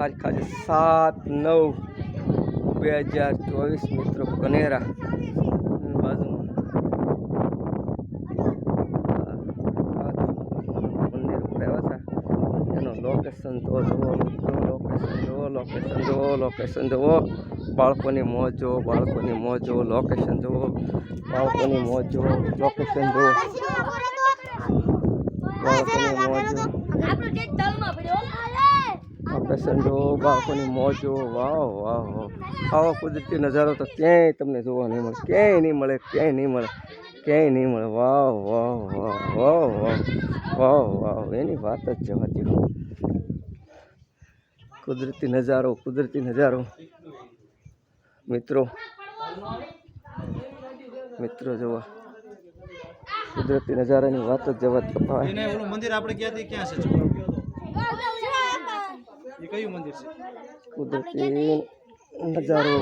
તારીખ આજે 7/9/2024 મિત્રો કનેરા બાજુમાં મંદિર ઉપર આવ્યા હતા એનો લોકેશન તો જુઓ મિત્રો લોકેશન જુઓ બાળકોની મોજ જુઓ લોકેશન જુઓ બાળકોની મોજ જુઓ લોકેશન જુઓ બાળકોની મોજ લોકેશન જુઓ બાળકોની મોજ જુઓ વાહ વાહ વાહ આવો કુદરતી નજારો તો ક્યાંય તમને જોવા નહીં મળે ક્યાંય નહીં મળે વાહ વાહ વાહ વાહ વાહ વાહ વાહ એની વાત જ જવા દો કુદરતી નજારો મિત્રો જોવા કુદરતી નજારાની વાત જ જવા દો મંદિર આપણે ક્યાં છે એ કયું મંદિર છે કુદરતી નજારો